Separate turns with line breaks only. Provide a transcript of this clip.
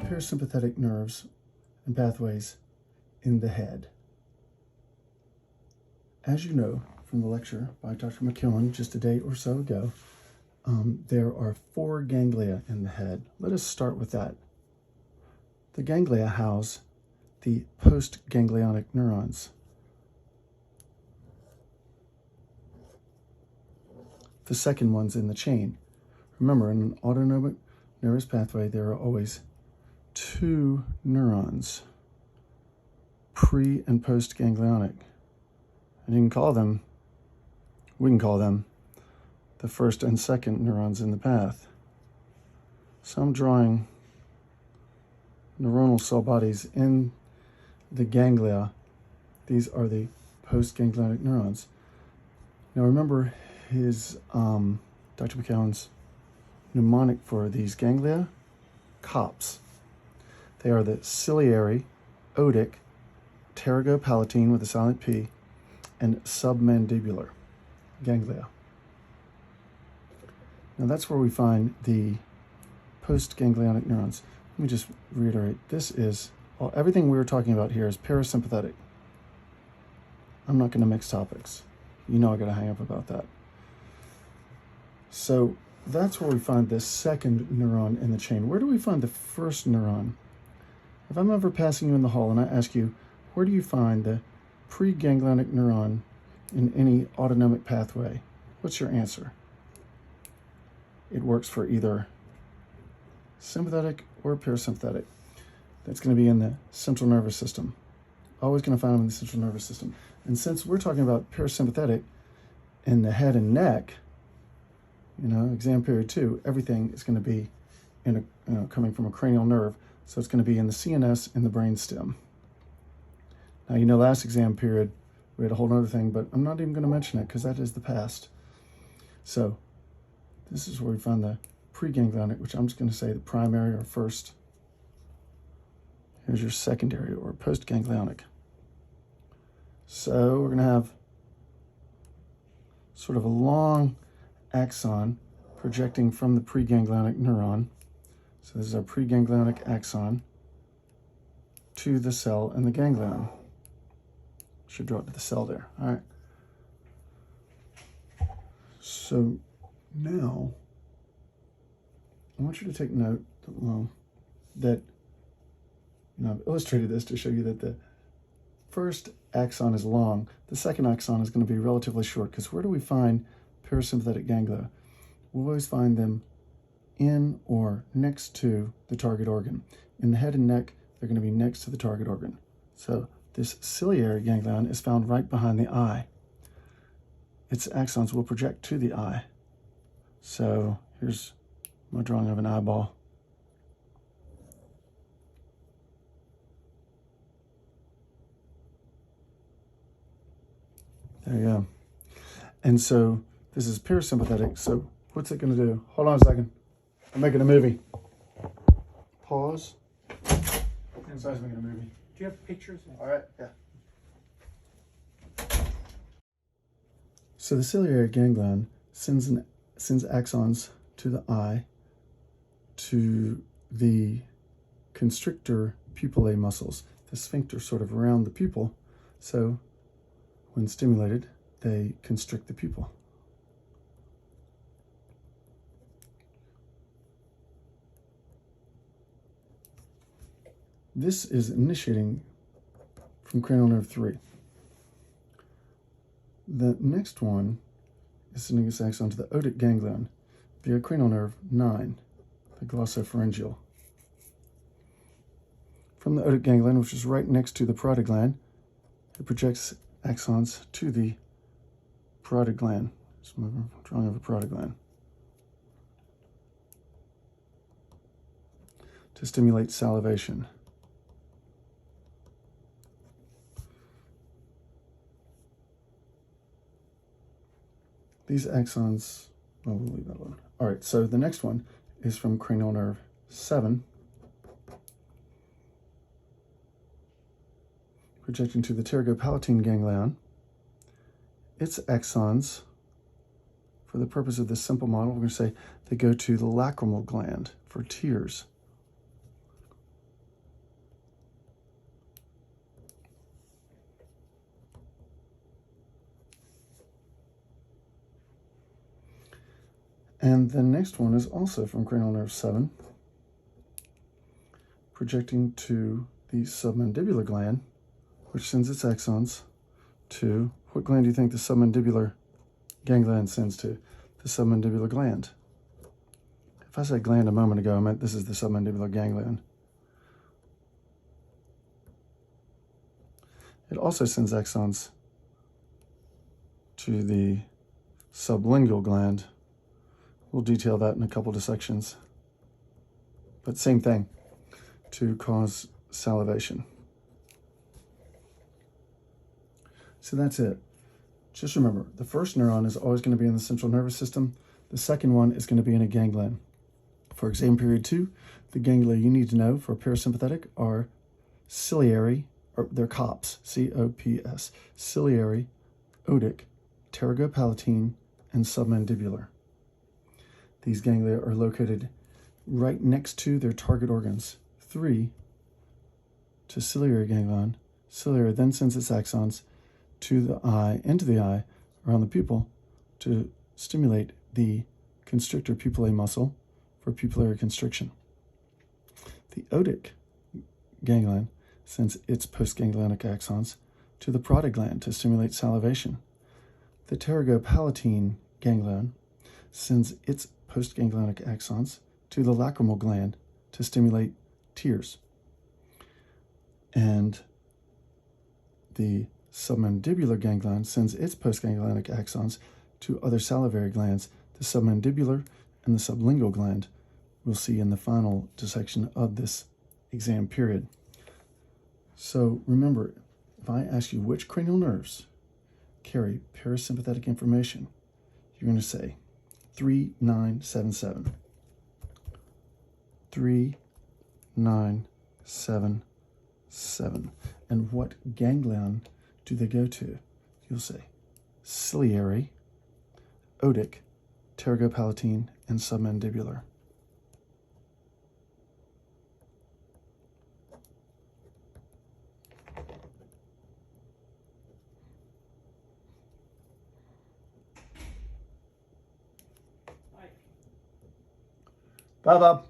parasympathetic nerves and pathways in the head. As you know from the lecture by Dr. McKeown just a day or so ago, there are 4 ganglia in the head. Let us start with that. The ganglia house the postganglionic neurons. The second one's in the chain. Remember, in an autonomic nervous pathway, there are always 2 neurons, pre and postganglionic. And we can call them the first and second neurons in the path. So I'm drawing neuronal cell bodies in the ganglia. These are the postganglionic neurons. Now remember Dr. McKeown's mnemonic for these ganglia? COPS. They are the ciliary, otic, pterygopalatine with a silent P, and submandibular ganglia. Now that's where we find the postganglionic neurons. Let me just reiterate. This is, everything we were talking about here is parasympathetic. I'm not going to mix topics. You know I got to hang up about that. So that's where we find this second neuron in the chain. Where do we find the first neuron? If I'm ever passing you in the hall and I ask you, where do you find the preganglionic neuron in any autonomic pathway? What's your answer? It works for either sympathetic or parasympathetic. That's going to be in the central nervous system. Always going to find them in the central nervous system. And since we're talking about parasympathetic in the head and neck, exam period 2, everything is going to be coming from a cranial nerve. So it's going to be in the CNS and the brainstem. Now, last exam period, we had a whole other thing, but I'm not even going to mention it because that is the past. So this is where we find the preganglionic, which I'm just going to say the primary or first. Here's your secondary or postganglionic. So we're going to have sort of a long axon projecting from the preganglionic neuron. So this is our preganglionic axon to the cell and the ganglion. Should draw it to the cell there. All right. So now I want you to take note that I've illustrated this to show you that the first axon is long. The second axon is going to be relatively short, because where do we find parasympathetic ganglia? We'll always find them in or next to the target organ. In the head and neck, they're going to be next to the target organ. So this ciliary ganglion is found right behind the eye. Its axons will project to the eye. So here's my drawing of an eyeball. There you go. And so this is parasympathetic. So what's it going to do? Hold on a second. I'm making a movie. Pause. Inside's making a movie.
Do you have pictures?
All right, yeah. So the ciliary ganglion sends axons to the eye, to the constrictor pupillae muscles, the sphincter sort of around the pupil. So when stimulated, they constrict the pupil. This is initiating from cranial nerve 3. The next one is sending its axon to the otic ganglion via cranial nerve 9, the glossopharyngeal. From the otic ganglion, which is right next to the parotid gland, it projects axons to the parotid gland. So I'm drawing of a parotid gland to stimulate salivation. These axons, we'll leave that alone. All right, so the next one is from cranial nerve 7, projecting to the pterygopalatine ganglion. Its axons, for the purpose of this simple model, we're going to say they go to the lacrimal gland for tears. And the next one is also from cranial nerve 7, projecting to the submandibular gland, which sends its axons to, what gland do you think the submandibular ganglion sends to? The submandibular gland. If I said gland a moment ago, I meant this is the submandibular ganglion. It also sends axons to the sublingual gland. We'll detail that in a couple dissections. But same thing, to cause salivation. So that's it. Just remember, the first neuron is always going to be in the central nervous system. The second one is going to be in a ganglion. For exam period 2, the ganglia you need to know for parasympathetic are ciliary, or they're COPS, C-O-P-S, ciliary, otic, pterygopalatine, and submandibular. These ganglia are located right next to their target organs. 3 to ciliary ganglion. Ciliary then sends its axons to the eye, into the eye, around the pupil, to stimulate the constrictor pupillae muscle for pupillary constriction. The otic ganglion sends its postganglionic axons to the parotid gland to stimulate salivation. The pterygopalatine ganglion sends its postganglionic axons to the lacrimal gland to stimulate tears. And the submandibular ganglion sends its postganglionic axons to other salivary glands, the submandibular and the sublingual gland. We'll see in the final dissection of this exam period. So remember, if I ask you which cranial nerves carry parasympathetic information, you're going to say 3977. 3977. And what ganglion do they go to? You'll say ciliary, otic, pterygopalatine, and submandibular. Bye, Bob.